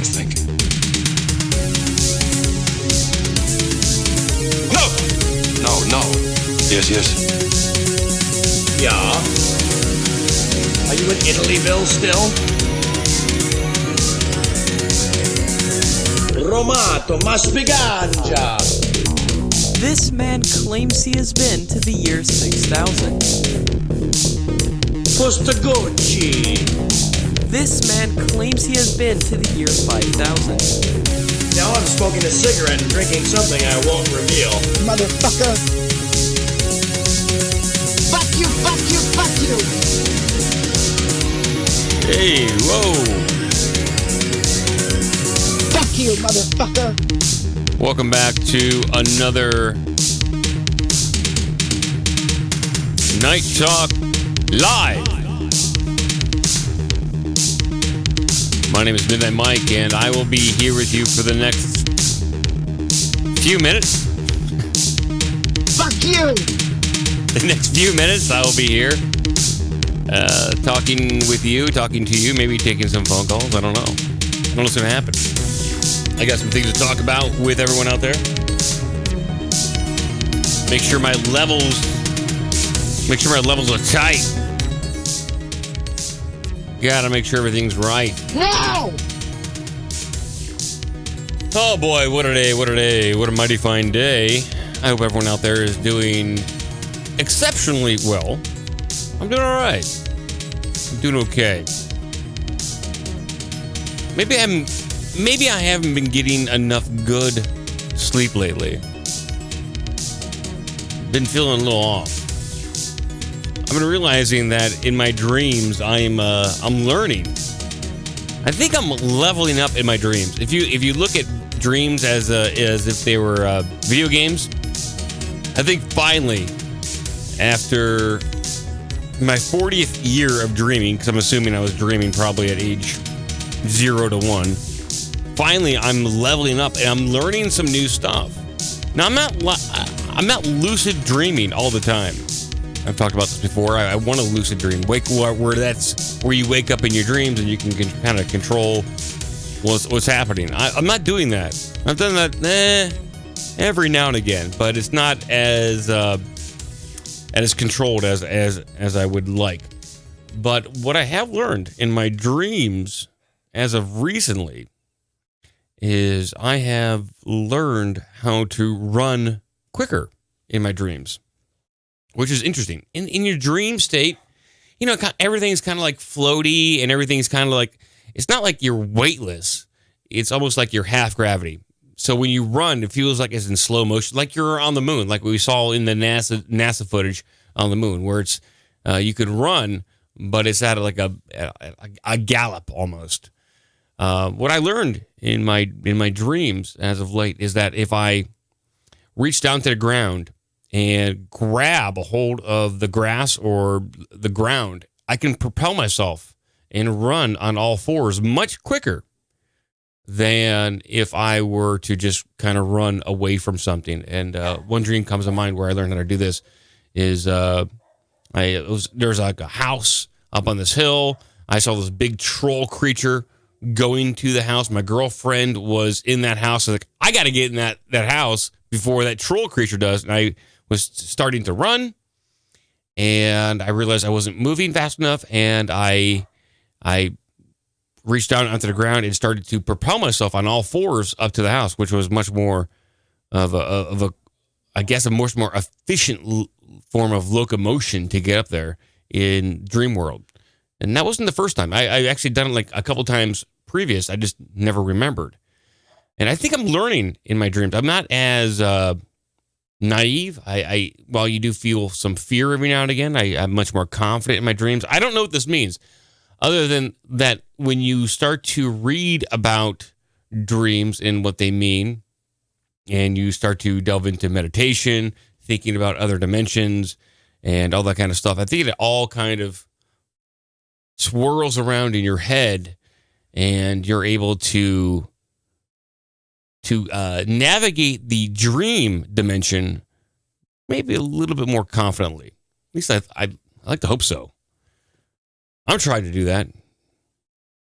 was thinking. No. Yes. Yeah. Are you in Italyville still? Romato Maspiganja. This man claims he has been to the year 6000. Postagucci. This man claims he has been to the year 5000. Now I'm smoking a cigarette and drinking something I won't reveal. Motherfucker. Fuck you. Hey, whoa. Fuck you, motherfucker. Welcome back to another Night Talk Live. My name is Midnight Mike, and I will be here with you for the next few minutes. Fuck you. The next few minutes, I will be here talking to you, maybe taking some phone calls. I don't know. I don't know what's going to happen. I got some things to talk about with everyone out there. Make sure my levels are tight. Gotta make sure everything's right. No! Oh boy, what a day, what a mighty fine day. I hope everyone out there is doing exceptionally well. I'm doing alright. I'm doing okay. Maybe I haven't been getting enough good sleep lately. Been feeling a little off. I've been realizing that in my dreams, I'm learning. I think I'm leveling up in my dreams. If you look at dreams as if they were video games, I think finally, after my 40th year of dreaming, because I'm assuming I was dreaming probably at age 0 to 1, finally I'm leveling up and I'm learning some new stuff. Now I'm not lucid dreaming all the time. I've talked about this before. I want to lucid dream. Where that's where you wake up in your dreams and you can kind of control what's happening. I'm not doing that. I've done that every now and again, but it's not as controlled as I would like. But what I have learned in my dreams as of recently is I have learned how to run quicker in my dreams, which is interesting. In your dream state, you know, everything's kind of like floaty and everything's kind of like, it's not like you're weightless. It's almost like you're half gravity. So when you run, it feels like it's in slow motion, like you're on the moon, like we saw in the NASA footage on the moon, where it's you could run, but it's at like a gallop almost. What I learned in my dreams as of late is that if I reach down to the ground and grab a hold of the grass or the ground, I can propel myself and run on all fours much quicker than if I were to just kind of run away from something. And one dream comes to mind where I learned how to do this is there's like a house up on this hill. I saw this big troll creature going to the house. My girlfriend was in that house. I was like, I got to get in that house before that troll creature does. And I was starting to run, and I realized I wasn't moving fast enough, and I reached down onto the ground and started to propel myself on all fours up to the house, which was much more of a I guess a much more efficient form of locomotion to get up there in Dream World. And that wasn't the first time. I actually done it like a couple times previous. I just never remembered. And I think I'm learning in my dreams. I'm not as naive. While you do feel some fear every now and again, I'm much more confident in my dreams. I don't know what this means, other than that when you start to read about dreams and what they mean, and you start to delve into meditation, thinking about other dimensions and all that kind of stuff, I think it all kind of swirls around in your head, and you're able to navigate the dream dimension maybe a little bit more confidently. At least I like to hope so. I'm trying to do that.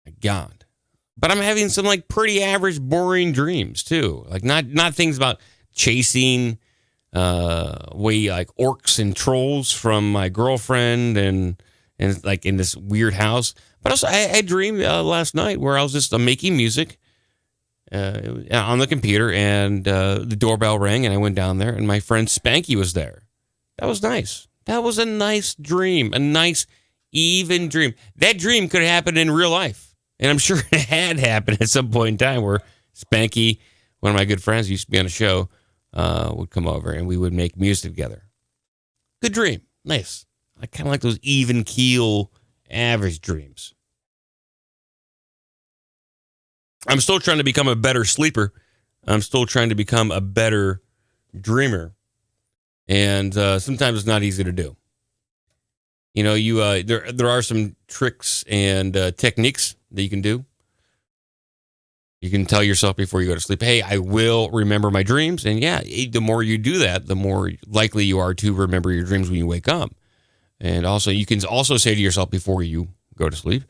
My God. But I'm having some like pretty average, boring dreams too. Like not things about chasing like orcs and trolls from my girlfriend and like in this weird house. But also I dreamed last night where I was just making music on the computer, and the doorbell rang, and I went down there, and my friend Spanky was there. That was nice. That was a nice dream, a nice even dream. That dream could have happened in real life. And I'm sure it had happened at some point in time where Spanky, one of my good friends, used to be on a show, would come over and we would make music together. Good dream. Nice. I kind of like those even keel, average dreams. I'm still trying to become a better sleeper. I'm still trying to become a better dreamer. And sometimes it's not easy to do. You know, there are some tricks and techniques that you can do. You can tell yourself before you go to sleep, hey, I will remember my dreams. And yeah, the more you do that, the more likely you are to remember your dreams when you wake up. And also, you can also say to yourself before you go to sleep,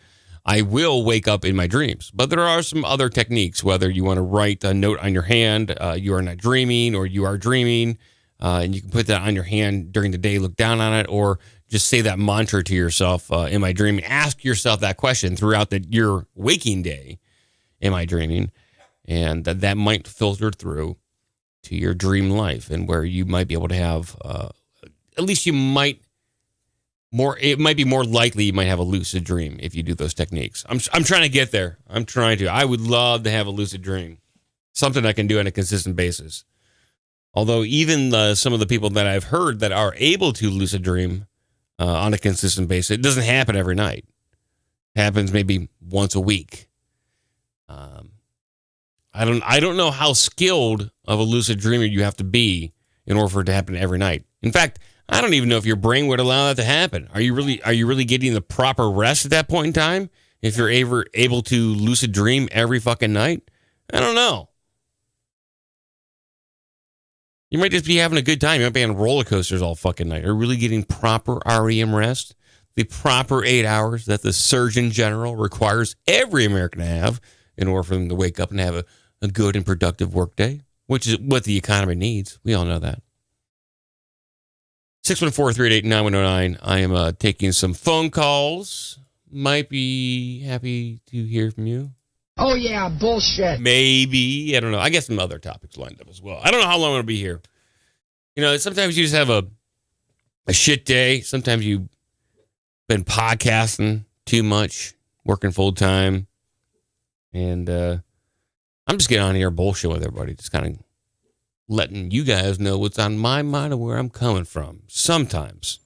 I will wake up in my dreams. But there are some other techniques, whether you want to write a note on your hand, you are not dreaming, or you are dreaming, and you can put that on your hand during the day, look down on it, or just say that mantra to yourself, am I dreaming? Ask yourself that question throughout your waking day. Am I dreaming? And that might filter through to your dream life, and where you might be able to have, at least it might be more likely you might have a lucid dream if you do those techniques. I'm trying to get there. I'm trying to. I would love to have a lucid dream. Something I can do on a consistent basis. Although even some of the people that I've heard that are able to lucid dream on a consistent basis, it doesn't happen every night. It happens maybe once a week. I don't know how skilled of a lucid dreamer you have to be in order for it to happen every night. In fact, I don't even know if your brain would allow that to happen. Are you really getting the proper rest at that point in time? If you're ever able to lucid dream every fucking night? I don't know. You might just be having a good time. You might be on roller coasters all fucking night. Are you really getting proper REM rest? The proper 8 hours that the Surgeon General requires every American to have in order for them to wake up and have a good and productive workday, which is what the economy needs. We all know that. 614-388-9109. I am taking some phone calls. Might be happy to hear from you. Oh, yeah, bullshit. Maybe. I don't know. I got some other topics lined up as well. I don't know how long I'll be here. You know, sometimes you just have a shit day. Sometimes you've been podcasting too much, working full time. And I'm just getting on here bullshit with everybody. Just kind of letting you guys know what's on my mind and where I'm coming from. Sometimes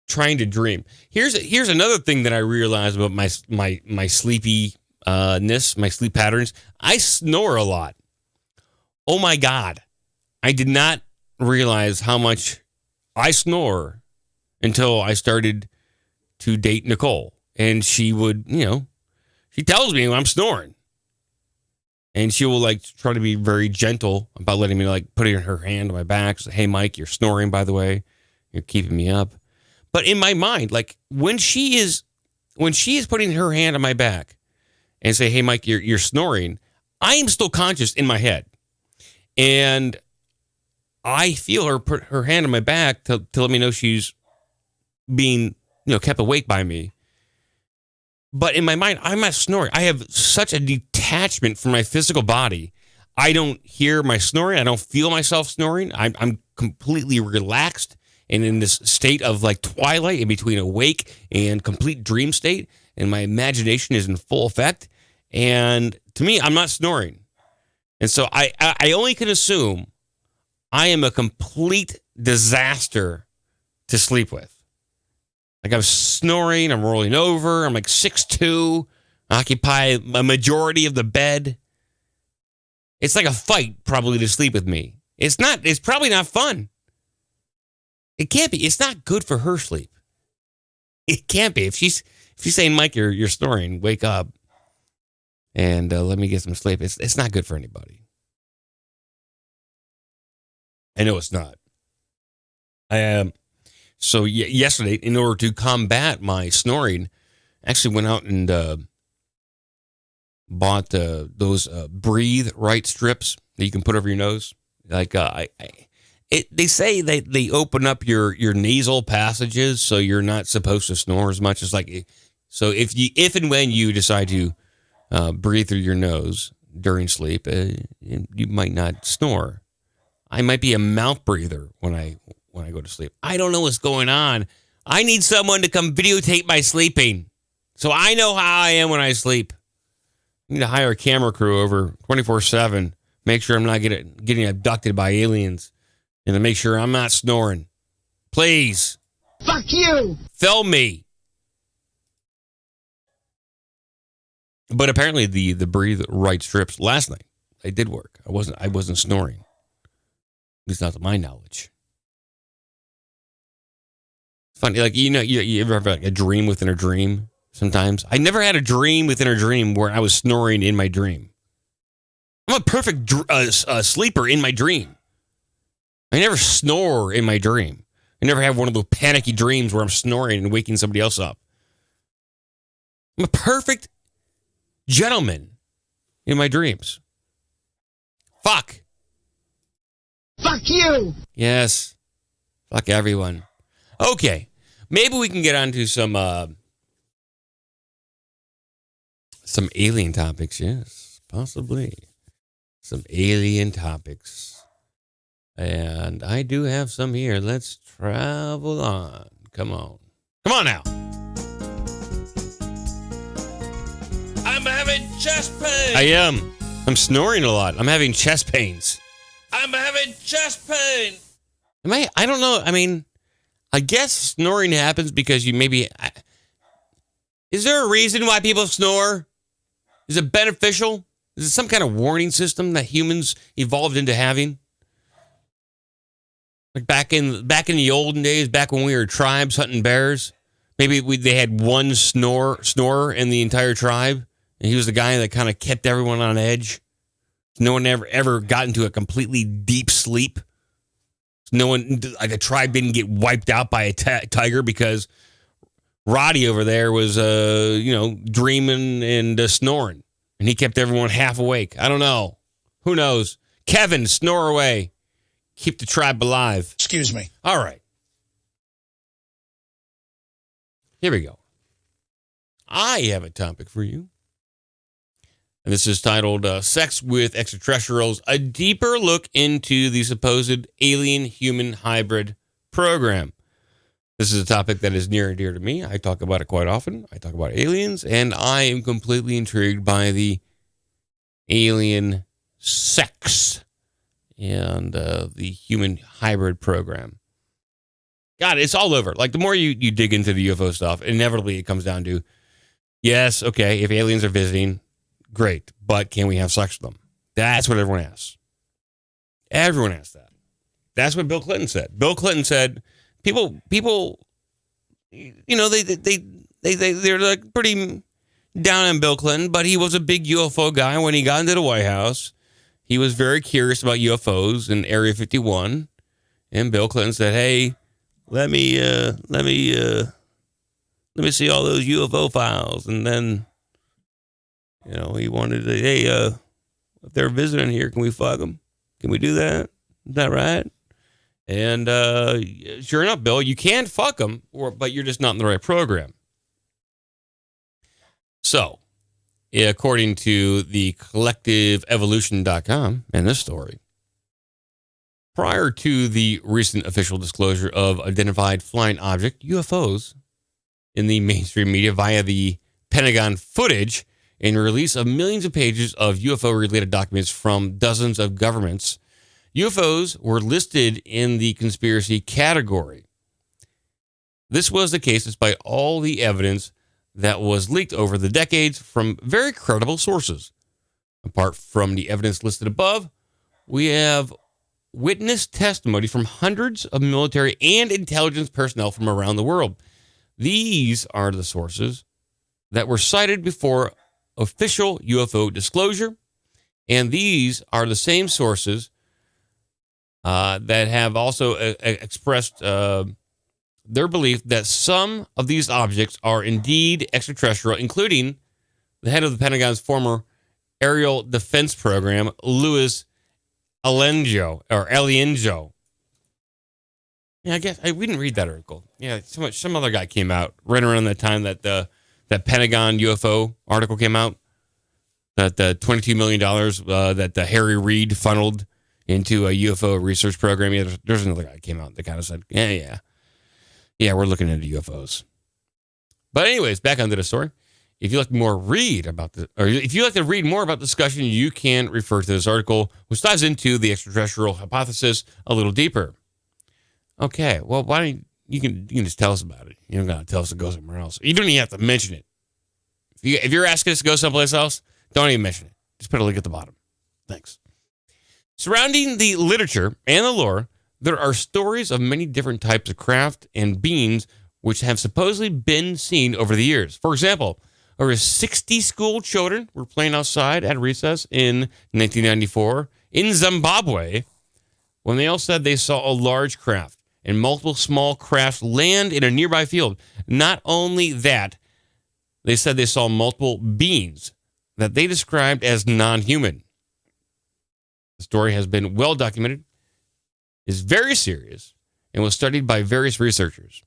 trying to dream. Here's another thing that I realized about my sleepiness, my sleep patterns. I snore a lot. Oh my God. I did not realize how much I snore until I started to date Nicole. And she would, she tells me when I'm snoring. And she will like try to be very gentle about letting me like putting her hand on my back. Say, hey, Mike, you're snoring, by the way. You're keeping me up. But in my mind, like when she is putting her hand on my back and say, hey, Mike, you're snoring, I am still conscious in my head. And I feel her put her hand on my back to let me know she's being, kept awake by me. But in my mind, I'm not snoring. I have such a detachment from my physical body. I don't hear my snoring. I don't feel myself snoring. I'm completely relaxed and in this state of like twilight in between awake and complete dream state. And my imagination is in full effect. And to me, I'm not snoring. And so I only can assume I am a complete disaster to sleep with. Like I'm snoring, I'm rolling over, I'm like 6'2", occupy a majority of the bed. It's like a fight probably to sleep with me. It's probably not fun. It can't be. It's not good for her sleep. It can't be. If she's saying, Mike, you're snoring, wake up and let me get some sleep. It's not good for anybody. I know it's not. So yesterday, in order to combat my snoring, I actually went out and bought those breathe right strips that you can put over your nose. Like they say they open up your nasal passages, so you're not supposed to snore as much. As like, so if and when you decide to breathe through your nose during sleep, you might not snore. I might be a mouth breather when I go to sleep. I don't know what's going on. I need someone to come videotape my sleeping, so I know how I am when I sleep. I need to hire a camera crew over 24/7. Make sure I'm not getting abducted by aliens, and to make sure I'm not snoring. Please. Fuck you. Film me. But apparently the breathe right strips last night, they did work. I wasn't snoring. At least not to my knowledge. Funny, like you ever have like a dream within a dream? Sometimes I never had a dream within a dream where I was snoring in my dream. I'm a perfect sleeper in my dream. I never snore in my dream. I never have one of those panicky dreams where I'm snoring and waking somebody else up. I'm a perfect gentleman in my dreams. Fuck. Fuck you. Yes. Fuck everyone. Okay. Maybe we can get on to some alien topics. Yes, possibly. Some alien topics. And I do have some here. Let's travel on. Come on. Come on now. I'm having chest pain. I am. I'm snoring a lot. I'm having chest pains. I'm having chest pain. I don't know. I mean, I guess snoring happens because you maybe... Is there a reason why people snore? Is it beneficial? Is it some kind of warning system that humans evolved into having? Like back in the olden days, back when we were tribes hunting bears, maybe they had one snorer in the entire tribe, and he was the guy that kind of kept everyone on edge. No one ever got into a completely deep sleep. No one, like a tribe didn't get wiped out by a tiger because Roddy over there was, dreaming and snoring. And he kept everyone half awake. I don't know. Who knows? Kevin, snore away. Keep the tribe alive. Excuse me. All right. Here we go. I have a topic for you. And this is titled Sex with Extraterrestrials, a deeper look into the supposed alien-human hybrid program. This is a topic that is near and dear to me. I talk about it quite often. I talk about aliens, and I am completely intrigued by the alien sex and the human hybrid program. God, it's all over. Like, the more you dig into the UFO stuff, inevitably it comes down to, yes, okay, if aliens are visiting, great, but can we have sex with them? That's what everyone asks. Everyone asks that. That's what Bill Clinton said. Bill Clinton said, people, they're like pretty down on Bill Clinton, but he was a big UFO guy when he got into the White House. He was very curious about UFOs in Area 51, and Bill Clinton said, "Hey, let me see all those UFO files." And then, he wanted to, hey, if they're visiting here, can we fuck them? Can we do that? Is that right? And sure enough, Bill, you can fuck them, but you're just not in the right program. So, according to the collectiveevolution.com and this story, prior to the recent official disclosure of identified flying object, UFOs, in the mainstream media via the Pentagon footage and release of millions of pages of UFO-related documents from dozens of governments, UFOs were listed in the conspiracy category. This was the case despite all the evidence that was leaked over the decades from very credible sources. Apart from the evidence listed above, we have witness testimony from hundreds of military and intelligence personnel from around the world. These are the sources that were cited before official UFO disclosure, and these are the same sources that have also expressed their belief that some of these objects are indeed extraterrestrial, including the head of the Pentagon's former Aerial Defense Program, Louis Alienjo. Yeah, I guess we didn't read that article. Yeah, some other guy came out right around the time that that Pentagon UFO article came out. That the $22 million that the Harry Reid funneled into a UFO research program. Yeah, there's another guy that came out that kind of said, yeah, we're looking into UFOs. But anyways, back onto the story. If you'd like if you'd like to read more about the discussion, you can refer to this article, which dives into the extraterrestrial hypothesis a little deeper. Okay, well, why don't you can just tell us about it. You don't gotta tell us to go somewhere else. You don't even have to mention it. If you're asking us to go someplace else, don't even mention it. Just put a link at the bottom. Thanks. Surrounding the literature and the lore, there are stories of many different types of craft and beings which have supposedly been seen over the years. For example, over 60 school children were playing outside at recess in 1994 in Zimbabwe when they all said they saw a large craft and multiple small crafts land in a nearby field. Not only that, they said they saw multiple beings that they described as non-human. The story has been well documented, is very serious, and was studied by various researchers.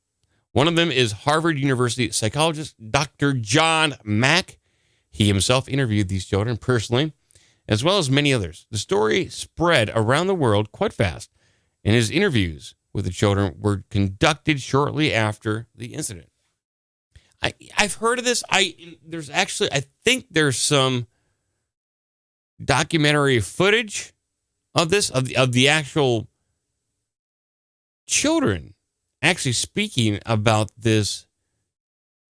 One of them is Harvard University psychologist Dr. John Mack. He himself interviewed these children personally, as well as many others. The story spread around the world quite fast, and his interviews with the children were conducted shortly after the incident. I've heard of this. I think there's some documentary footage of this, of the actual children actually speaking about this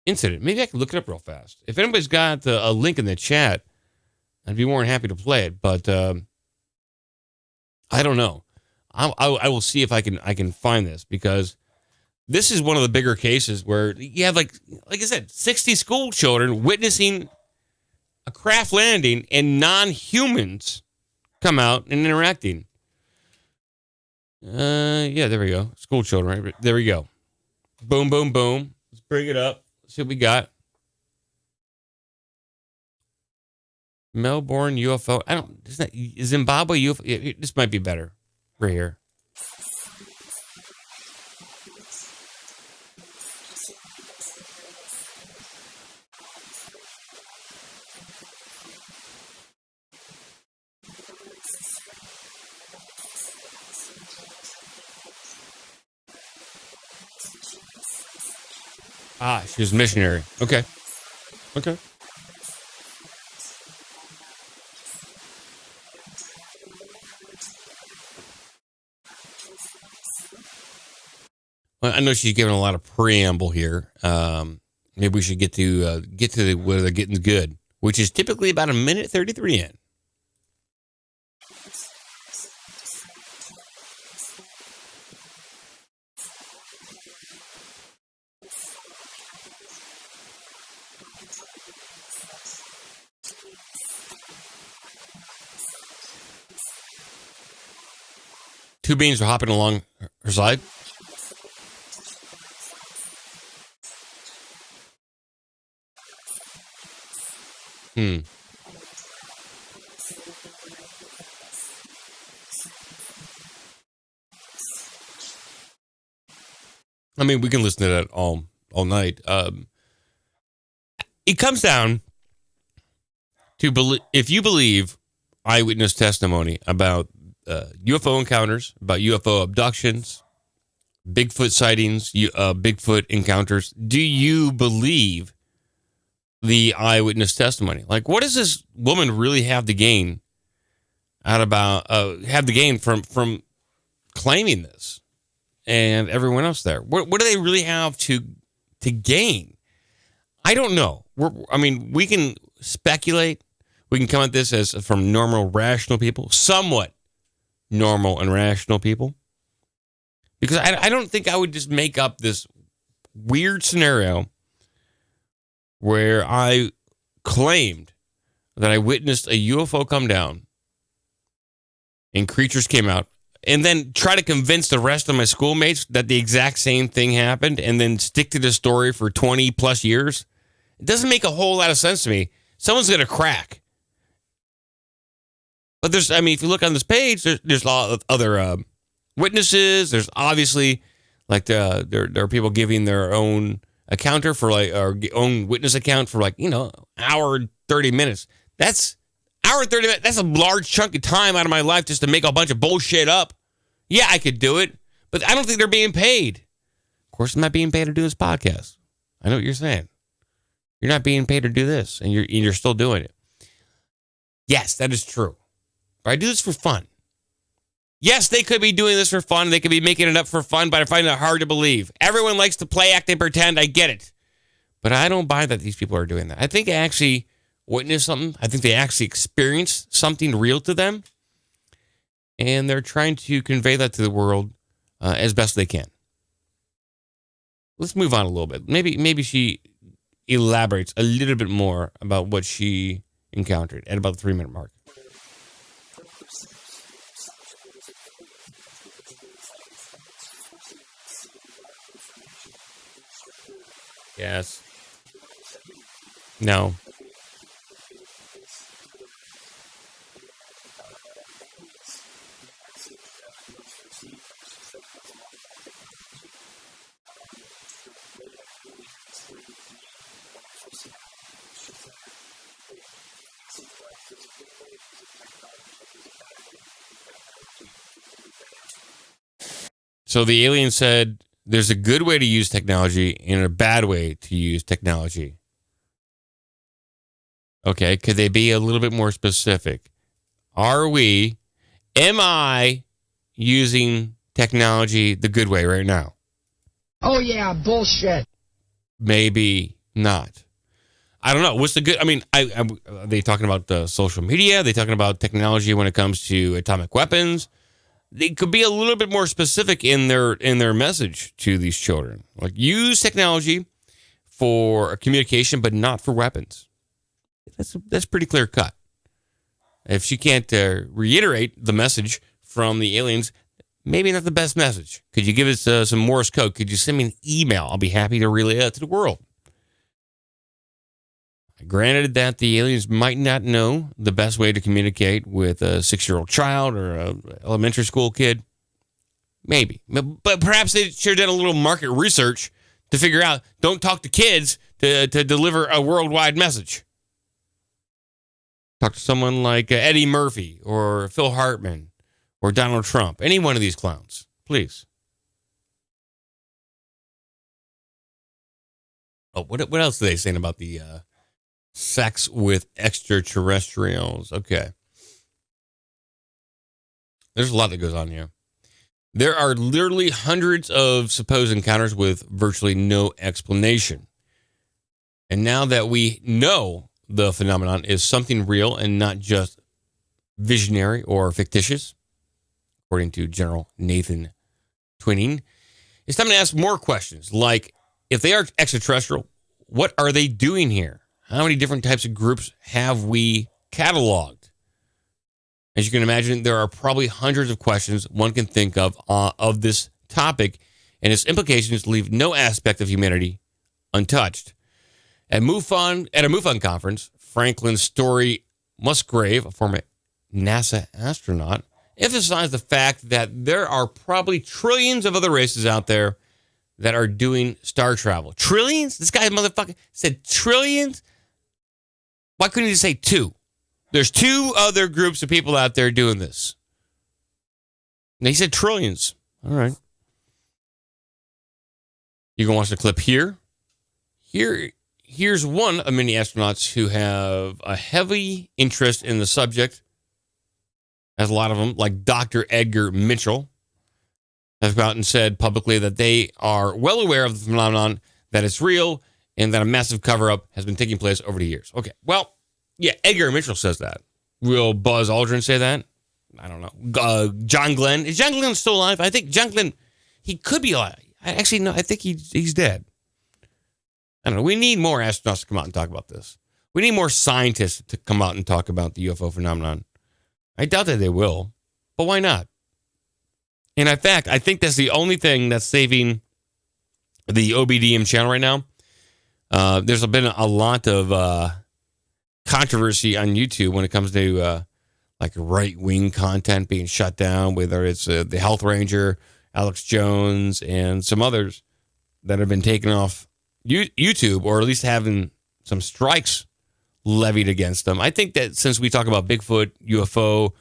incident. Maybe I can look it up real fast. If anybody's got a link in the chat, I'd be more than happy to play it. But I don't know. I will see if I can find this, because this is one of the bigger cases where you have, like I said, 60 school children witnessing a craft landing and non-humans come out and interacting. Yeah, there we go. School children, right? There we go. Boom, boom, boom. Let's bring it up. Let's see what we got. Melbourne UFO. Zimbabwe UFO. This might be better. Right here. She was missionary. Okay. Well, I know she's giving a lot of preamble here. Maybe we should get to where they're getting good, which is typically about 1:33 in. Two beings are hopping along her side. I mean, we can listen to that all night. It comes down to if you believe eyewitness testimony about UFO encounters, about UFO abductions, Bigfoot sightings, Bigfoot encounters. Do you believe the eyewitness testimony? Like, what does this woman really have to gain from claiming this, and everyone else there? What do they really have to gain? I don't know. We can speculate. We can come at this as from normal, rational people, somewhat normal and rational people, because I don't think I would just make up this weird scenario where I claimed that I witnessed a UFO come down and creatures came out, and then try to convince the rest of my schoolmates that the exact same thing happened, and then stick to the story for 20 plus years. It doesn't make a whole lot of sense to me. Someone's going to crack. But if you look on this page, there's a lot of other witnesses. There's obviously there are people giving their own encounter for or own witness account for hour and 30 minutes. That's hour and 30 minutes. That's a large chunk of time out of my life just to make a bunch of bullshit up. Yeah, I could do it, but I don't think they're being paid. Of course, I'm not being paid to do this podcast. I know what you're saying. You're not being paid to do this, and you're still doing it. Yes, that is true. But I do this for fun. Yes, they could be doing this for fun. They could be making it up for fun, but I find it hard to believe. Everyone likes to play, act, and pretend. I get it. But I don't buy that these people are doing that. I think they actually witnessed something. I think they actually experienced something real to them. And they're trying to convey that to the world as best they can. Let's move on a little bit. Maybe she elaborates a little bit more about what she encountered at about the 3-minute mark. Yes. No. So the alien said there's a good way to use technology and a bad way to use technology. Okay, could they be a little bit more specific? Am I using technology the good way right now? Oh, yeah, bullshit. Maybe not. I don't know. What's the good? Are they talking about social media? Are they talking about technology when it comes to atomic weapons? They could be a little bit more specific in their message to these children. Like, use technology for communication, but not for weapons. That's pretty clear cut. If she can't reiterate the message from the aliens, maybe not the best message. Could you give us some Morse code? Could you send me an email? I'll be happy to relay that to the world. Granted that the aliens might not know the best way to communicate with a 6-year-old child or an elementary school kid. Maybe. But perhaps they should have done a little market research to figure out, don't talk to kids to deliver a worldwide message. Talk to someone like Eddie Murphy or Phil Hartman or Donald Trump. Any one of these clowns, please. Oh, what else are they saying about the sex with extraterrestrials? Okay. There's a lot that goes on here. There are literally hundreds of supposed encounters with virtually no explanation. And now that we know the phenomenon is something real and not just visionary or fictitious, according to General Nathan Twining, it's time to ask more questions like, if they are extraterrestrial, what are they doing here? How many different types of groups have we cataloged? As you can imagine, there are probably hundreds of questions one can think of this topic, and its implications leave no aspect of humanity untouched. At a MUFON conference, Franklin Story Musgrave, a former NASA astronaut, emphasized the fact that there are probably trillions of other races out there that are doing star travel. Trillions? This guy motherfucker said trillions? Why couldn't he say 2? There's 2 other groups of people out there doing this. And he said trillions. All right. You can watch the clip here. Here's one of many astronauts who have a heavy interest in the subject, as a lot of them, like Dr. Edgar Mitchell, have come out and said publicly that they are well aware of the phenomenon, that it's real, and that a massive cover-up has been taking place over the years. Okay, well, yeah, Edgar Mitchell says that. Will Buzz Aldrin say that? I don't know. John Glenn. Is John Glenn still alive? I think John Glenn, he could be alive. Actually, no, I think he's dead. I don't know. We need more astronauts to come out and talk about this. We need more scientists to come out and talk about the UFO phenomenon. I doubt that they will, but why not? And in fact, I think that's the only thing that's saving the OBDM channel right now. There's been a lot of controversy on YouTube when it comes to like right-wing content being shut down, whether it's the Health Ranger, Alex Jones, and some others that have been taken off YouTube, or at least having some strikes levied against them. I think that since we talk about Bigfoot, UFO,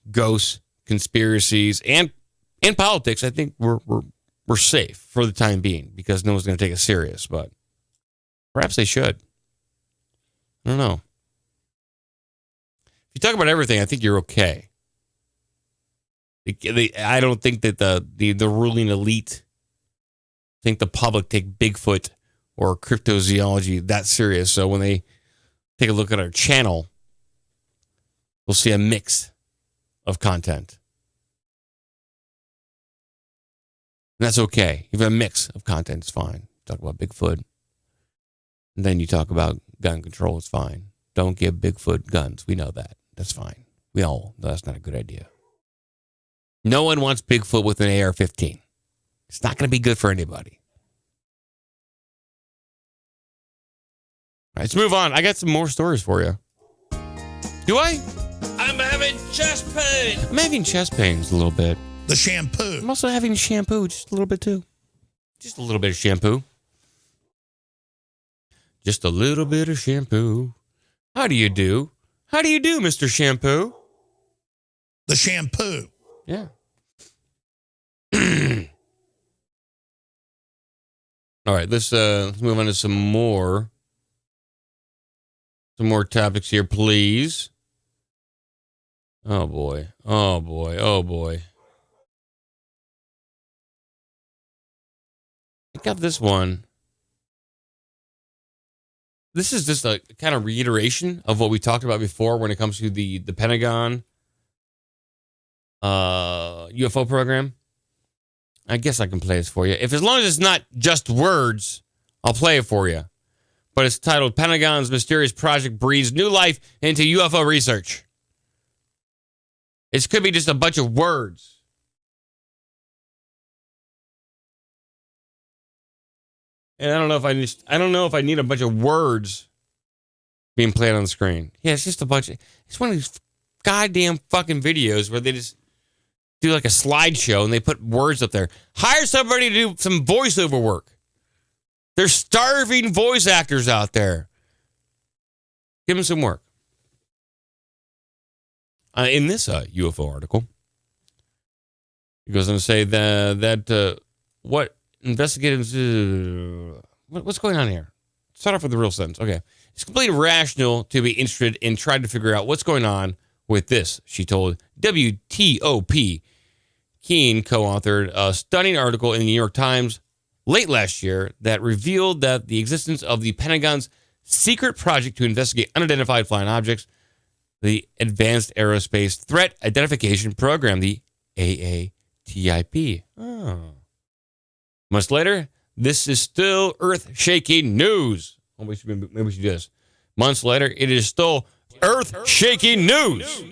ghosts, conspiracies, and politics, I think we're safe for the time being because no one's going to take us serious. But perhaps they should. I don't know. If you talk about everything, I think you're okay. I don't think that the ruling elite think the public take Bigfoot or cryptozoology that serious. So when they take a look at our channel, we'll see a mix of content. And that's okay. If you have a mix of content, it's fine. Talk about Bigfoot. And then you talk about gun control, it's fine. Don't give Bigfoot guns. We know that. That's fine. We all know that's not a good idea. No one wants Bigfoot with an AR-15. It's not going to be good for anybody. All right, let's move on. I got some more stories for you. Do I? I'm having chest pain. I'm having chest pains a little bit. The shampoo. I'm also having shampoo just a little bit too. Just a little bit of shampoo. Just a little bit of shampoo. How do you do? How do you do, Mr. Shampoo? The shampoo. Yeah. All right, let's move on to some more topics here, please. Oh boy. Oh boy. Oh boy. I got this one. This is just a kind of reiteration of what we talked about before when it comes to the Pentagon UFO program. I guess I can play this for you. As long as it's not just words, I'll play it for you. But it's titled Pentagon's Mysterious Project Breathes New Life into UFO Research. It could be just a bunch of words. And I don't know if I need a bunch of words being played on the screen. Yeah, it's just it's one of these goddamn fucking videos where they just do like a slideshow and they put words up there. Hire somebody to do some voiceover work. There's starving voice actors out there. Give them some work. In this UFO article, it goes on to say that what investigators what's going on here? Start off with the real sentence. Okay. It's completely rational to be interested in trying to figure out what's going on with this, she told WTOP. Keene co-authored a stunning article in the New York Times late last year that revealed that the existence of the Pentagon's secret project to investigate unidentified flying objects, the Advanced Aerospace Threat Identification Program, the AATIP. Oh. Months later, this is still earth-shaking news. Maybe we should do this. Months later, it is still earth-shaking news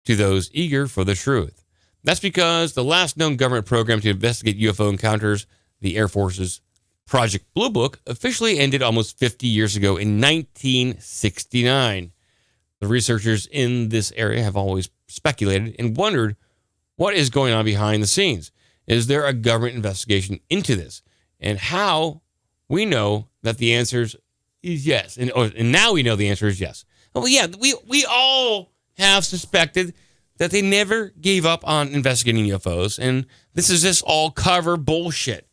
to those eager for the truth. That's because the last known government program to investigate UFO encounters, the Air Force's Project Blue Book, officially ended almost 50 years ago in 1969. The researchers in this area have always speculated and wondered what is going on behind the scenes. Is there a government investigation into this? And how we know that the answer is yes. And now we know the answer is yes. Well, yeah, we all have suspected that they never gave up on investigating UFOs. And this is just all cover bullshit.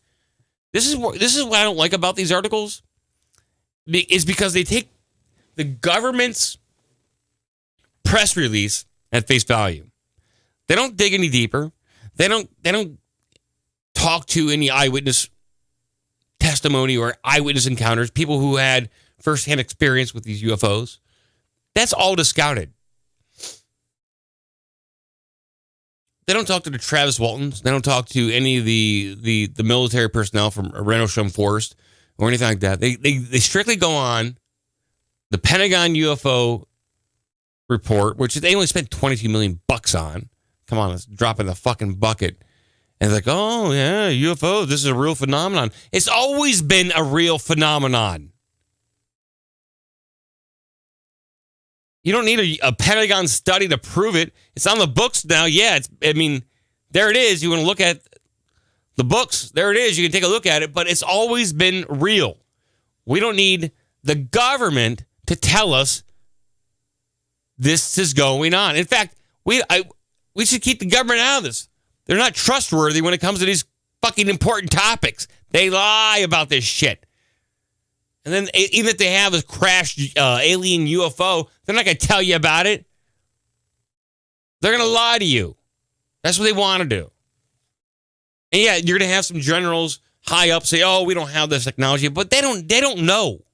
This is what I don't like about these articles. Is because they take the government's press release at face value. They don't dig any deeper. They don't talk to any eyewitness testimony or eyewitness encounters, people who had firsthand experience with these UFOs. That's all discounted. They don't talk to the Travis Waltons. They don't talk to any of the military personnel from Rendlesham Forest or anything like that. They strictly go on the Pentagon UFO report, which they only spent $22 million on. Come on, let's drop in the fucking bucket. And it's like, oh, yeah, UFO, this is a real phenomenon. It's always been a real phenomenon. You don't need a Pentagon study to prove it. It's on the books now. Yeah, there it is. You want to look at the books. There it is. You can take a look at it, but it's always been real. We don't need the government to tell us this is going on. In fact, we should keep the government out of this. They're not trustworthy when it comes to these fucking important topics. They lie about this shit. And then even if they have a crashed alien UFO, they're not going to tell you about it. They're going to lie to you. That's what they want to do. And yeah, you're going to have some generals high up say, "Oh, we don't have this technology," but they don't know.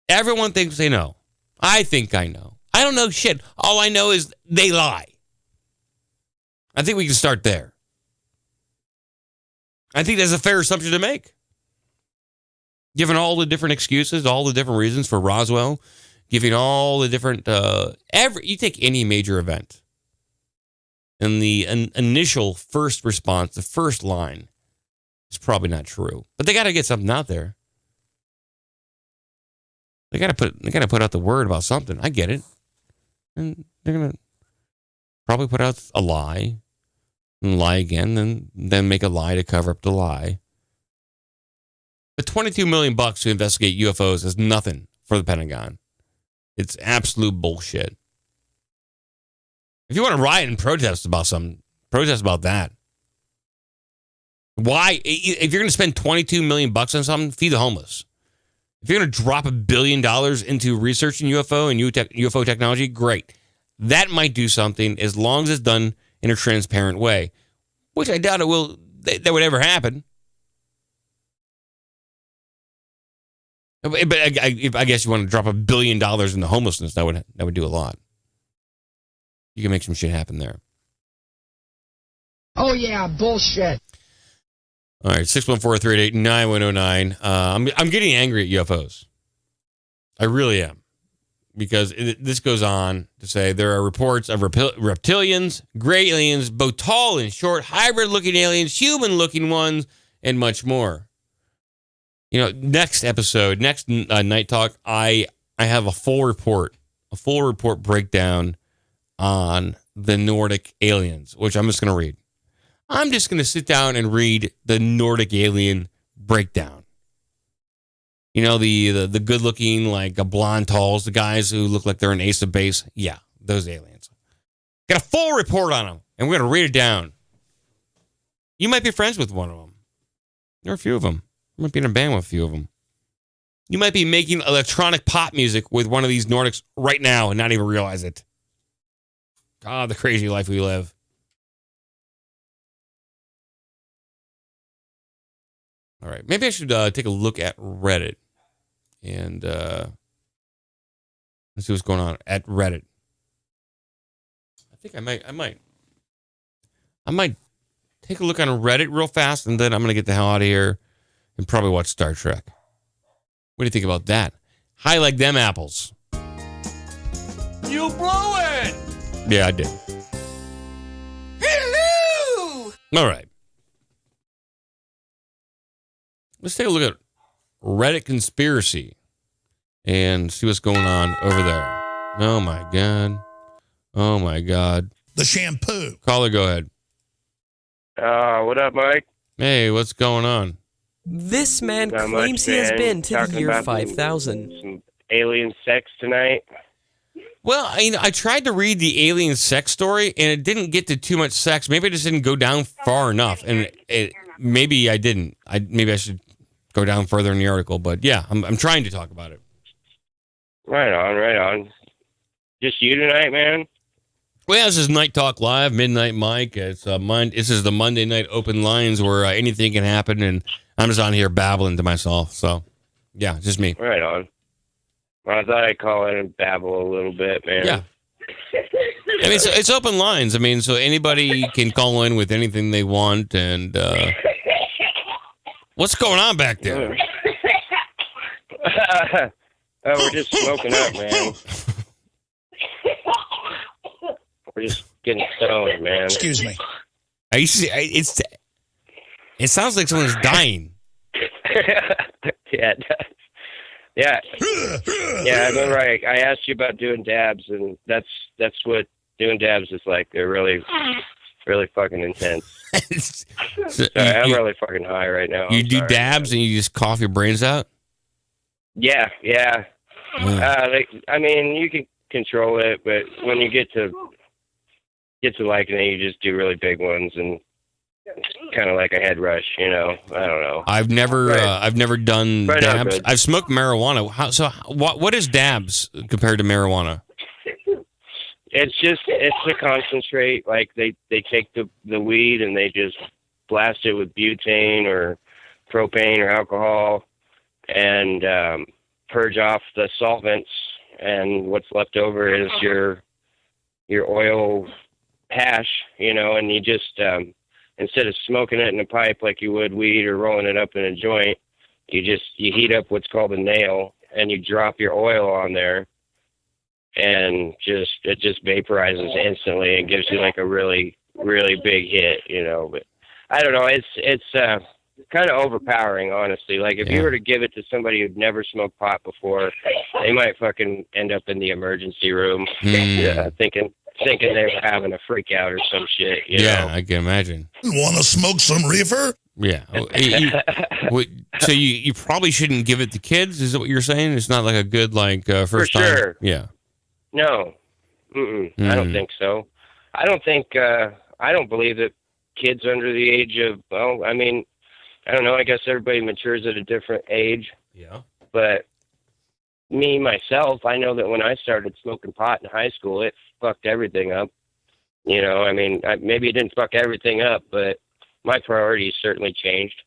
Everyone thinks they know. I think I know. I don't know shit. All I know is they lie. I think we can start there. I think that's a fair assumption to make. Given all the different excuses, all the different reasons for Roswell, giving all the different, you take any major event, and the initial first response, the first line, is probably not true. But they got to get something out there. They got to put out the word about something. I get it, and they're gonna probably put out a lie, and lie again, and then make a lie to cover up the lie. But $22 million to investigate UFOs is nothing for the Pentagon. It's absolute bullshit. If you want to riot and protest about something, protest about that. Why? If you're going to spend $22 million on something, feed the homeless. If you're going to drop $1 billion into researching UFO and UFO technology, great. That might do something as long as it's done in a transparent way, which I doubt that would ever happen. But I guess you want to drop $1 billion into homelessness, that would do a lot. You can make some shit happen there. Oh, yeah, bullshit. All right, 614-388-9109. I'm getting angry at UFOs. I really am. Because this goes on to say there are reports of reptilians, gray aliens, both tall and short, hybrid-looking aliens, human-looking ones, and much more. You know, next episode, next Night Talk, I have a full report breakdown on the Nordic aliens, which I'm just going to read. I'm just going to sit down and read the Nordic alien breakdown. You know, the good-looking, like blonde talls, the guys who look like they're an ace of base. Yeah, those aliens. Got a full report on them, and we're going to read it down. You might be friends with one of them. There are a few of them. You might be in a band with a few of them. You might be making electronic pop music with one of these Nordics right now and not even realize it. God, the crazy life we live. All right, maybe I should take a look at Reddit and let's see what's going on at Reddit. I think I might take a look on Reddit real fast, and then I'm gonna get the hell out of here and probably watch Star Trek. What do you think about that? High like them apples. You blew it! Yeah, I did. Hello! All right. Let's take a look at Reddit conspiracy and see what's going on over there. Oh, my God. Oh, my God. The shampoo. Caller, go ahead. What up, Mike? Hey, what's going on? This man Not claims much, he has man. been to the Talking year about 5000. Some alien sex tonight. Well, I tried to read the alien sex story, and it didn't get to too much sex. Maybe I just didn't go down far enough, and maybe I didn't. Maybe I should go down further in the article, but yeah, I'm trying to talk about it. Right on. Just you tonight, man? Well, this is Night Talk Live, Midnight Mike. This is the Monday night open lines where anything can happen, and I'm just on here babbling to myself. So, yeah, just me. Right on. Well, I thought I'd call in and babble a little bit, man. Yeah. I mean, it's open lines. I mean, so anybody can call in with anything they want, and what's going on back there? We're just smoking up, man. We're just getting stoned, man. Excuse me. It sounds like someone's dying. Yeah, it does. Yeah. Yeah, I remember I asked you about doing dabs, and that's what doing dabs is like. They're really, really fucking intense. So Sorry, I'm really fucking high right now. You I'm do sorry, dabs man. and you just cough your brains out? Yeah. I mean, you can control it, but when you get to liking it, you just do really big ones, and kind of like a head rush, I don't know. I've never done Right now, dabs. good. I've smoked marijuana. What is dabs compared to marijuana? It's a concentrate. Like they take the weed and they just blast it with butane or propane or alcohol, and purge off the solvents, and what's left over is your oil hash, and you just instead of smoking it in a pipe like you would weed or rolling it up in a joint, you heat up what's called a nail, and you drop your oil on there, and it just vaporizes instantly and gives you like a really, really big hit, But I don't know, it's kind of overpowering, honestly. Like if you were to give it to somebody who'd never smoked pot before, they might fucking end up in the emergency room, thinking they were having a freak out or some shit. You know? I can imagine. Want to smoke some reefer? Yeah. So you probably shouldn't give it to kids. Is that what you're saying? It's not like a good first For time. sure. Yeah. No, I don't think so. I don't believe that kids under the age of, well, I mean, I don't know. I guess everybody matures at a different age. Yeah. But me, myself, I know that when I started smoking pot in high school, it fucked everything up. I mean, maybe it didn't fuck everything up, but my priorities certainly changed.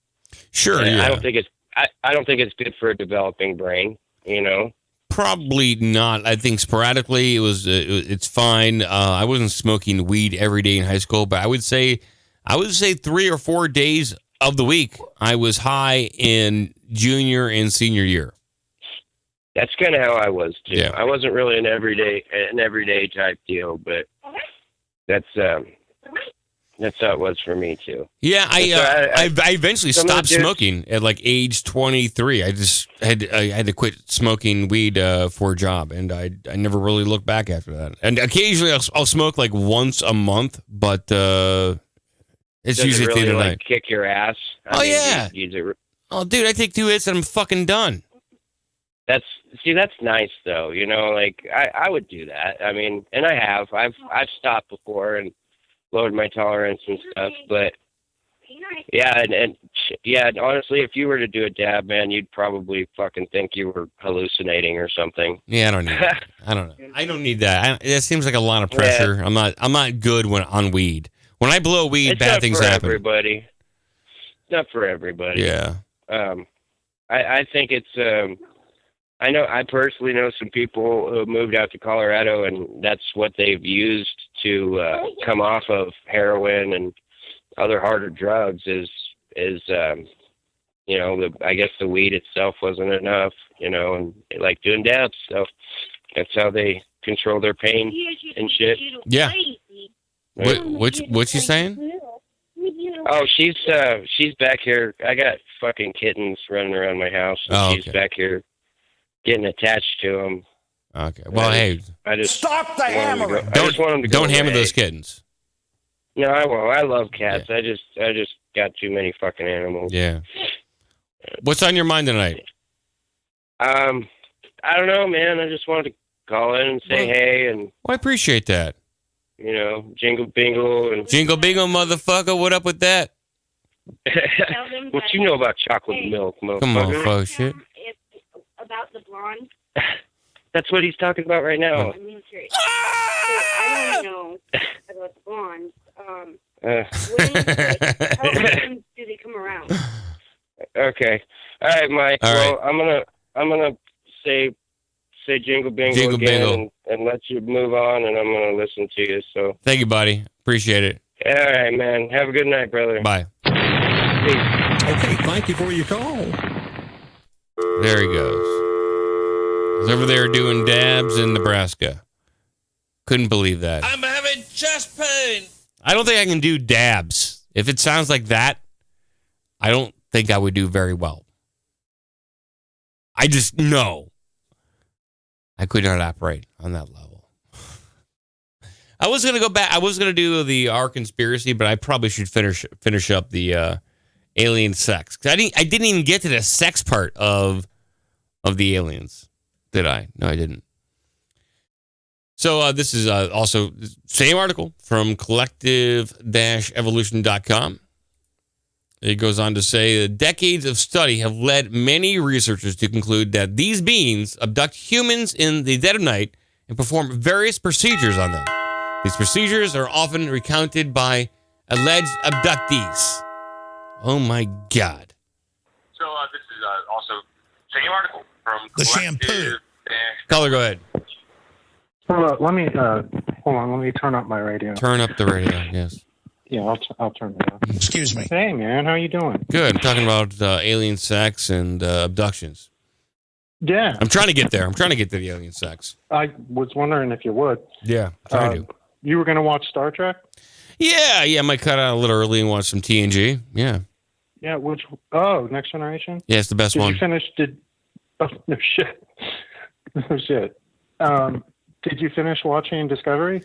Sure. And yeah. I don't think it's good for a developing brain. Probably not. I think sporadically it's fine. I wasn't smoking weed every day in high school, but I would say 3 or 4 days of the week I was high in junior and senior year. That's kind of how I was too. Yeah. I wasn't really an everyday type deal, but that's how it was for me too. Yeah, I eventually some of the stopped dudes- smoking at like age 23. I just had to quit smoking weed for a job, and I never really looked back after that. And occasionally I'll smoke like once a month, but it's Does usually it at the end really of the like night. kick your ass? Oh, yeah. Oh, Dude, I take 2 hits and I'm fucking done. that's nice though. Like I would do that. I mean, and I've stopped before and lowered my tolerance and stuff, but yeah, and honestly, if you were to do a dab, man, you'd probably fucking think you were hallucinating or something. Yeah, I don't need that. I don't know. I don't need that. That seems like a lot of pressure. Yeah. I'm not good on weed. When I blow weed, It's bad not things for happen. everybody. It's not for everybody. Yeah. I think it's. I personally know some people who moved out to Colorado, and that's what they've used to come off of heroin and other harder drugs. Is I guess the weed itself wasn't enough, and they like doing dabs, so that's how they control their pain and shit. Yeah. What's she saying? Oh, she's back here. I got fucking kittens running around my house, and she's back here getting attached to them. Okay. Well, hey, I just Stop the hammering! I just want them to go don't hammer away. those kittens. No, I won't. I love cats. I just got too many fucking animals. Yeah. What's on your mind tonight? I don't know, man. I just wanted to call in and say hey, and Well, I appreciate that. jingle bingle and Jingle bingle, motherfucker. What up with that? what you know about chocolate milk, motherfucker? Come on, folks. Shit. It's about the blonde. That's what he's talking about right now. I'm being serious. So I want to know about the blondes. How often do they come around? Okay. All right, Mike. All well, I'm gonna say jingle bingle Jingle again bingle. And let you move on, and I'm gonna listen to you. So. Thank you, buddy. Appreciate it. All right, man. Have a good night, brother. Bye. Peace. Okay, thank you for your call. There he goes. He's over there doing dabs in Nebraska. Couldn't believe that. I'm having chest pain. I don't think I can do dabs. If it sounds like that, I don't think I would do very well. I just no. I could not operate on that level. I was gonna go back. I was gonna do our conspiracy, but I probably should finish up the alien sex. 'Cause I didn't even get to the sex part of the aliens. Did I? No, I didn't. So this is also same article from collective-evolution.com. It goes on to say that decades of study have led many researchers to conclude that these beings abduct humans in the dead of night and perform various procedures on them. These procedures are often recounted by alleged abductees. Oh my God. So this is also same article from The shampoo. Caller, go ahead. Hold on, let me turn up my radio. Turn up the radio, yes. Yeah, I'll turn it up. Excuse me. Hey, man, how you doing? Good. I'm talking about alien sex and abductions. Yeah. I'm trying to get there. I'm trying to get to the alien sex. I was wondering if you would. Yeah, trying to. You were going to watch Star Trek? Yeah, I might cut out a little early and watch some TNG. Yeah. Yeah, Next Generation? Yeah, it's the best one. Did you finish, oh, no shit. No shit. Did you finish watching Discovery?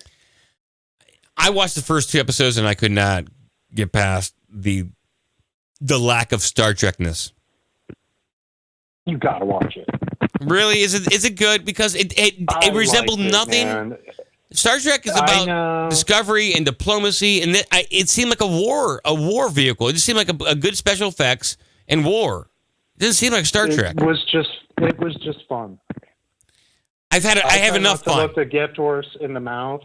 I watched the first 2 episodes and I could not get past the lack of Star Trekness. You gotta watch it. Really? Is it good? Because it resembled nothing. Man. Star Trek is about discovery and diplomacy, and it seemed like a war vehicle. It just seemed like a good special effects and war. It didn't seem like Star Trek. It was just fun. I have enough fun. I look the gift horse in the mouth.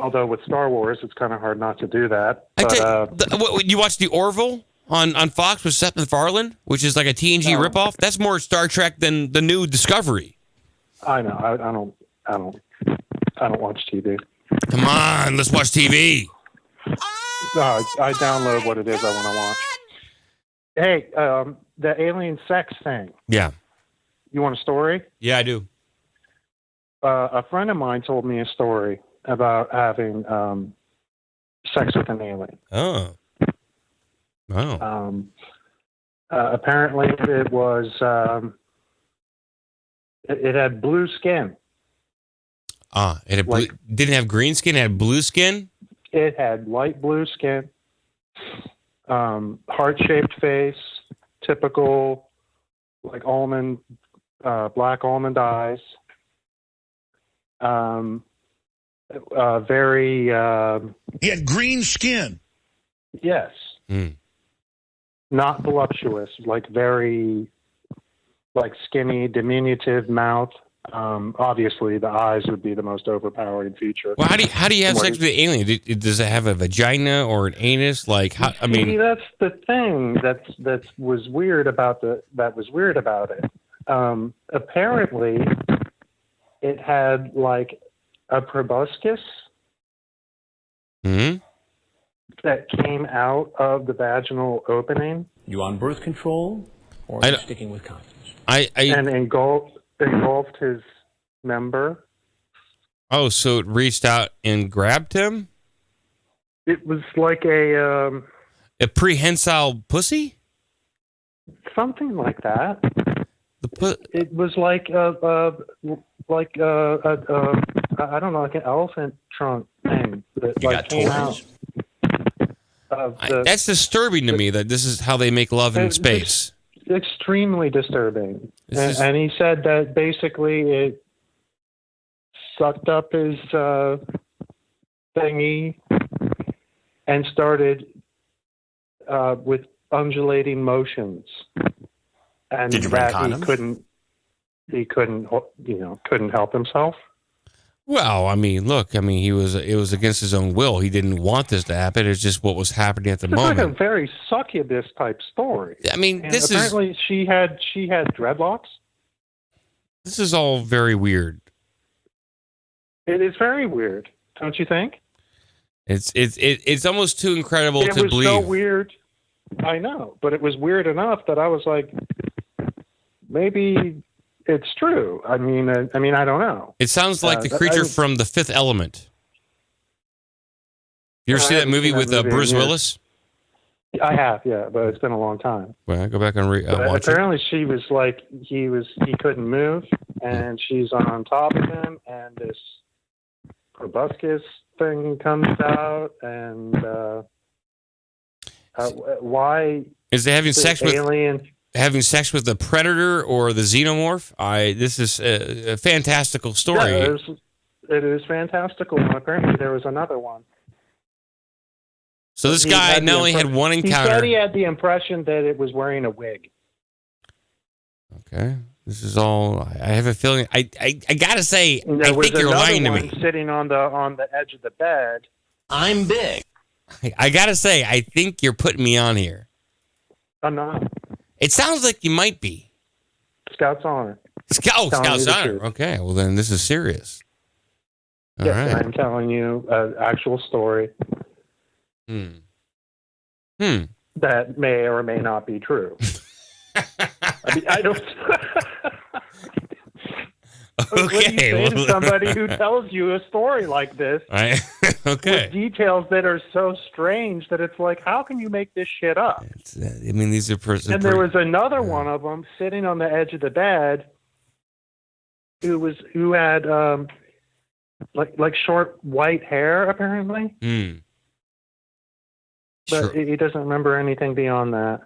Although with Star Wars, it's kind of hard not to do that. But, you watch the Orville on Fox with Seth MacFarlane, which is like a TNG ripoff. That's more Star Trek than the new Discovery. I know. I don't watch TV. Come on, let's watch TV. I download what it is I want to watch. Hey, the alien sex thing. Yeah. You want a story? Yeah, I do. A friend of mine told me a story about having sex with an alien. Oh. Wow. Apparently, it was it had blue skin. It had didn't have green skin. It had blue skin. It had light blue skin, heart-shaped face, typical like almond, black almond eyes. Very. He had green skin. Yes. Not voluptuous, like very, like skinny, diminutive mouth. Obviously, the eyes would be the most overpowering feature. Well, how do you have sex with the alien? Does it have a vagina or an anus? Like, how, I mean, see, that's the thing that was weird about it. Apparently, it had like a proboscis that came out of the vaginal opening. You on birth control or are you sticking with condoms? And engulfed his member. Oh, so it reached out and grabbed him? It was like a prehensile pussy? Something like that. It was like I don't know, like an elephant trunk thing that like came out. That's disturbing to me that this is how they make love in space. Extremely disturbing. And he said that basically it sucked up his thingy and started with undulating motions. And did you bring that condoms? He couldn't help himself. Well, I mean, look, it was against his own will. He didn't want this to happen. It's just what was happening at the moment. It's like a very succubus type story. I mean, and apparently she had dreadlocks. This is all very weird. It is very weird, don't you think? It's almost too incredible to believe. It was so weird. I know, but it was weird enough that I was like, maybe it's true. I mean, I don't know. It sounds like the creature from The Fifth Element. You ever see that movie with Bruce Willis? I have, yeah, but it's been a long time. Well, go back and But watch it. apparently, she was like he couldn't move, and she's on top of him, and this proboscis thing comes out, and why Is it having sex with alien? Having sex with the predator or the xenomorph? This is a fantastical story. Yeah, it is fantastical. Apparently, there was another one. So this guy not only had one encounter. He said he had the impression that it was wearing a wig. Okay, this is all. I have a feeling. I gotta say, I think you're lying to me. Sitting on the edge of the bed. I'm big. I gotta say, I think you're putting me on here. I'm not. It sounds like you might be. Scout's honor. Scout's honor. Okay, well then this is serious. All yes, right. I'm telling you an actual story. That may or may not be true. I mean, I don't. Okay. What do you say to somebody who tells you a story like this? Okay. With details that are so strange that it's like, how can you make this shit up? I mean, these are And there was another one of them sitting on the edge of the bed, who had like short white hair apparently. But Sure. he doesn't remember anything beyond that.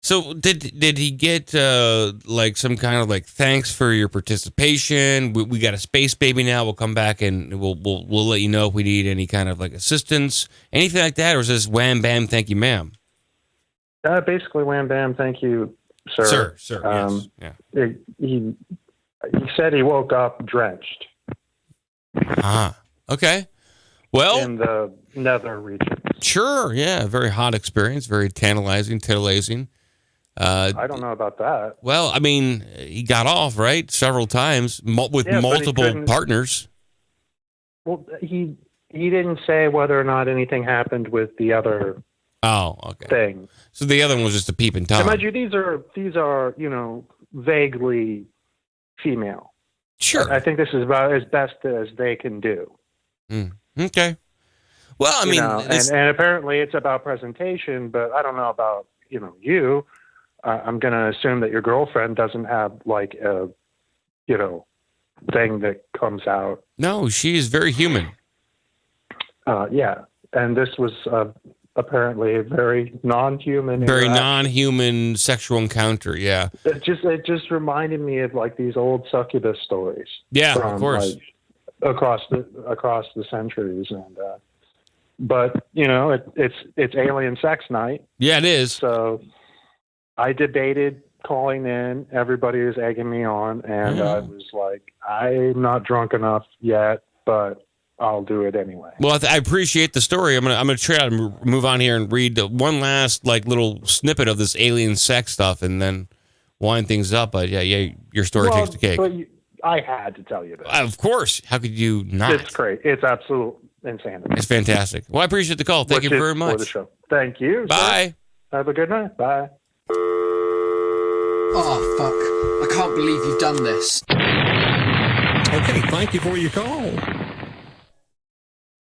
So did he get like some kind of like thanks for your participation? We got a space baby now. We'll come back and we'll let you know if we need any kind of like assistance, anything like that, or is this wham bam thank you ma'am? Basically, wham bam, thank you, sir. Sir. Yes. Yeah. He said he woke up drenched. Okay. Well, in the nether region. Sure. Yeah. Very hot experience. Very tantalizing. I don't know about that. Well, I mean, he got off, right? Several times with multiple partners. Well, he didn't say whether or not anything happened with the other thing. So the other one was just a peeping Tom. Mind you, these are vaguely female. Sure. I think this is about as best as they can do. Okay. Well, I mean, and apparently it's about presentation, but I don't know about you. I'm going to assume that your girlfriend doesn't have like a thing that comes out. No, she is very human. Yeah, and this was apparently a very non-human. Very non-human sexual encounter. Yeah. It just reminded me of like these old succubus stories. Yeah, from, of course. Like, across the centuries, and but it's alien sex night. Yeah, it is. So I debated calling in. Everybody was egging me on, and I was like, I'm not drunk enough yet, but I'll do it anyway. Well, I appreciate the story. I'm gonna try to move on here and read one last like little snippet of this alien sex stuff, and then wind things up. But yeah, your story takes the cake. But I had to tell you this. Of course. How could you not? It's great. It's absolute insanity. It's fantastic. Well, I appreciate the call. Thank you very much. For the show. Thank you. Bye. Sir. Have a good night. Bye. Oh, fuck. I can't believe you've done this. Okay, thank you for your call.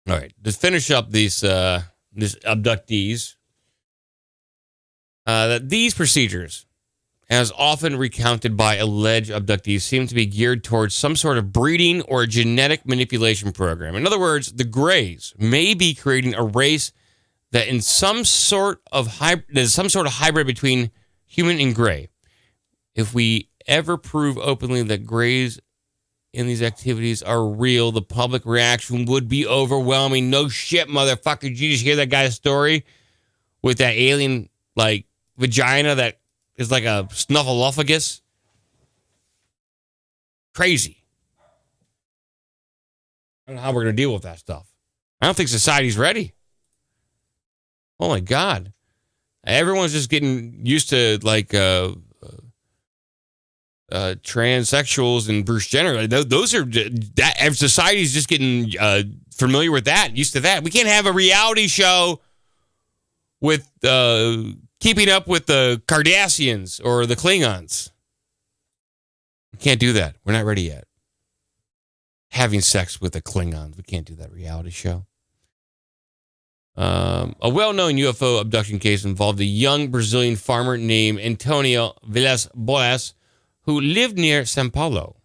All right. To finish up these abductees, that these procedures, as often recounted by alleged abductees, seem to be geared towards some sort of breeding or genetic manipulation program. In other words, the Greys may be creating a race that is some sort of hybrid between human and Grey. If we ever prove openly that Greys in these activities are real, the public reaction would be overwhelming. No shit, motherfucker. Did you just hear that guy's story with that alien like vagina that is like a snuffleupagus? Crazy. I don't know how we're going to deal with that stuff. I don't think society's ready. Oh my God. Everyone's just getting used to like transsexuals and Bruce Jenner. Those are that society's just getting familiar with that, used to that. We can't have a reality show with keeping up with the Kardashians or the Klingons. We can't do that. We're not ready yet. Having sex with the Klingons. We can't do that reality show. A well-known UFO abduction case involved a young Brazilian farmer named Antonio Vilas Boas, who lived near São Paulo.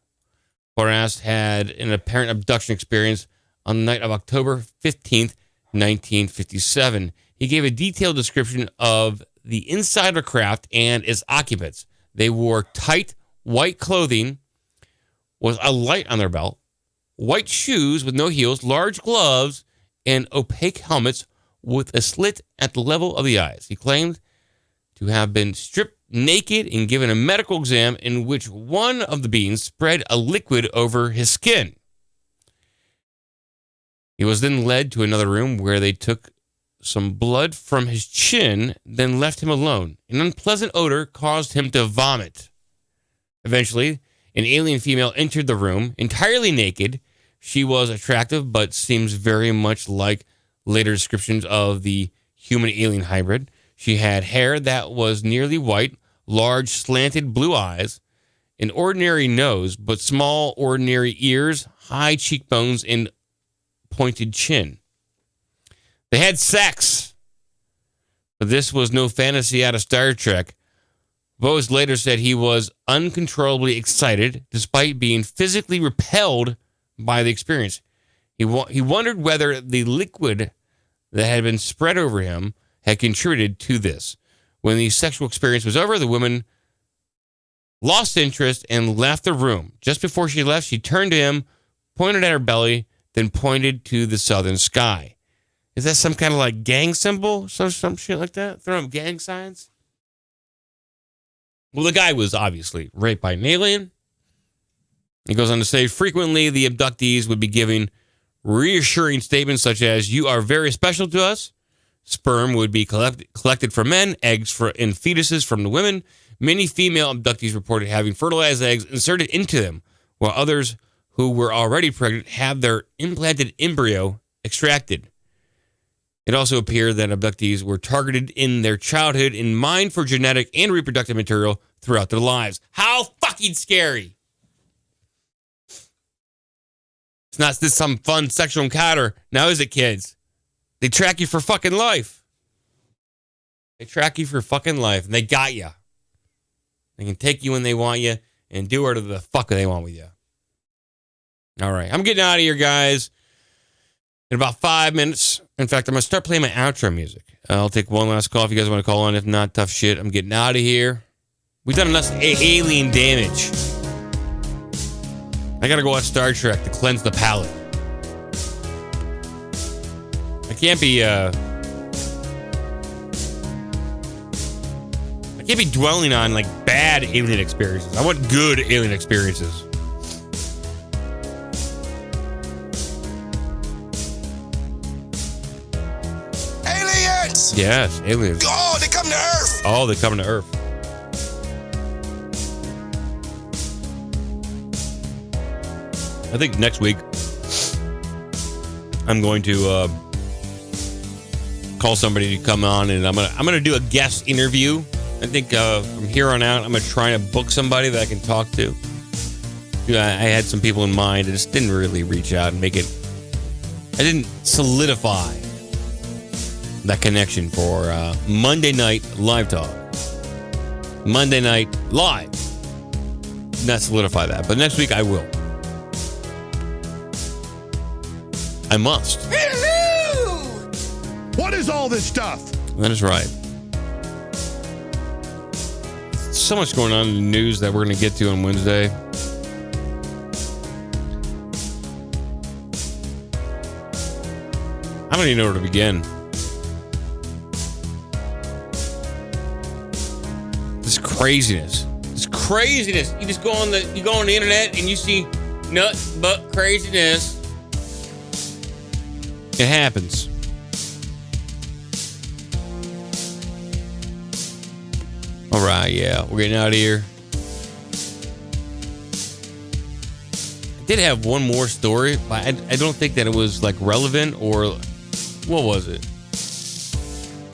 Boas had an apparent abduction experience on the night of October 15th, 1957. He gave a detailed description of the inside of the craft and its occupants. They wore tight white clothing with a light on their belt, white shoes with no heels, large gloves, and opaque helmets with a slit at the level of the eyes. He claimed to have been stripped naked and given a medical exam in which one of the beings spread a liquid over his skin. He was then led to another room where they took some blood from his chin, then left him alone. An unpleasant odor caused him to vomit. Eventually, an alien female entered the room, entirely naked. She was attractive, but seems very much like later descriptions of the human-alien hybrid. She had hair that was nearly white, large slanted blue eyes, an ordinary nose, but small ordinary ears, high cheekbones, and pointed chin. They had sex, but this was no fantasy out of Star Trek. Bose later said he was uncontrollably excited despite being physically repelled by the experience. He wondered whether the liquid that had been spread over him had contributed to this. When the sexual experience was over, the woman lost interest and left the room. Just before she left, she turned to him, pointed at her belly, then pointed to the southern sky. Is that some kind of like gang symbol? Some shit like that? Throwing up gang signs? Well, the guy was obviously raped by an alien. He goes on to say, frequently the abductees would be giving reassuring statements such as, "You are very special to us." Sperm would be collected from men, eggs and fetuses from the women. Many female abductees reported having fertilized eggs inserted into them, while others who were already pregnant had their implanted embryo extracted. It also appeared that abductees were targeted in their childhood and mined for genetic and reproductive material throughout their lives. How fucking scary! It's not this some fun sexual encounter. Now is it, kids? They track you for fucking life. They track you for fucking life, and they got you. They can take you when they want you and do whatever the fuck they want with you. All right, I'm getting out of here, guys. In about 5 minutes. In fact, I'm going to start playing my outro music. I'll take one last call if you guys want to call on. If not, tough shit. I'm getting out of here. We've done enough alien damage. I got to go watch Star Trek to cleanse the palate. I can't be dwelling on like bad alien experiences. I want good alien experiences. Aliens! Yes, aliens. Oh, they come to Earth! Oh, they come to Earth. I think next week I'm going to call somebody to come on, and I'm gonna do a guest interview. I think from here on out, I'm gonna try to book somebody that I can talk to. I had some people in mind. I just didn't really reach out and make it. I didn't solidify that connection for Monday night live talk. Monday night live. Not solidify that, but next week I will. I must. Hello! What is all this stuff? That is right. So much going on in the news that we're going to get to on Wednesday. I don't even know where to begin. This craziness. This craziness. You just go on the internet and you see nut but craziness. It happens. All right, yeah, we're getting out of here. I did have one more story, but I don't think that it was like relevant or what was it?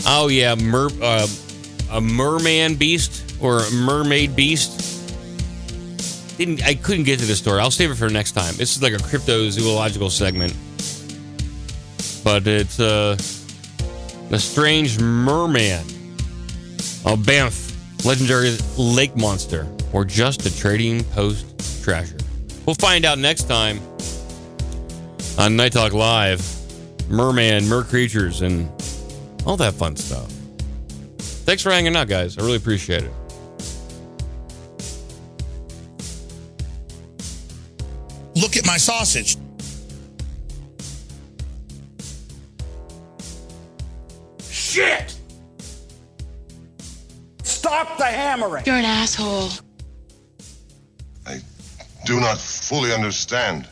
Oh yeah, a merman beast or a mermaid beast. I couldn't get to the story. I'll save it for next time. This is like a cryptozoological segment. But it's the strange merman, a Banff, legendary lake monster, or just a trading post trasher? We'll find out next time on Night Talk Live. Merman, mer creatures, and all that fun stuff. Thanks for hanging out, guys. I really appreciate it. Look at my sausage. Shit! Stop the hammering! You're an asshole. I do not fully understand.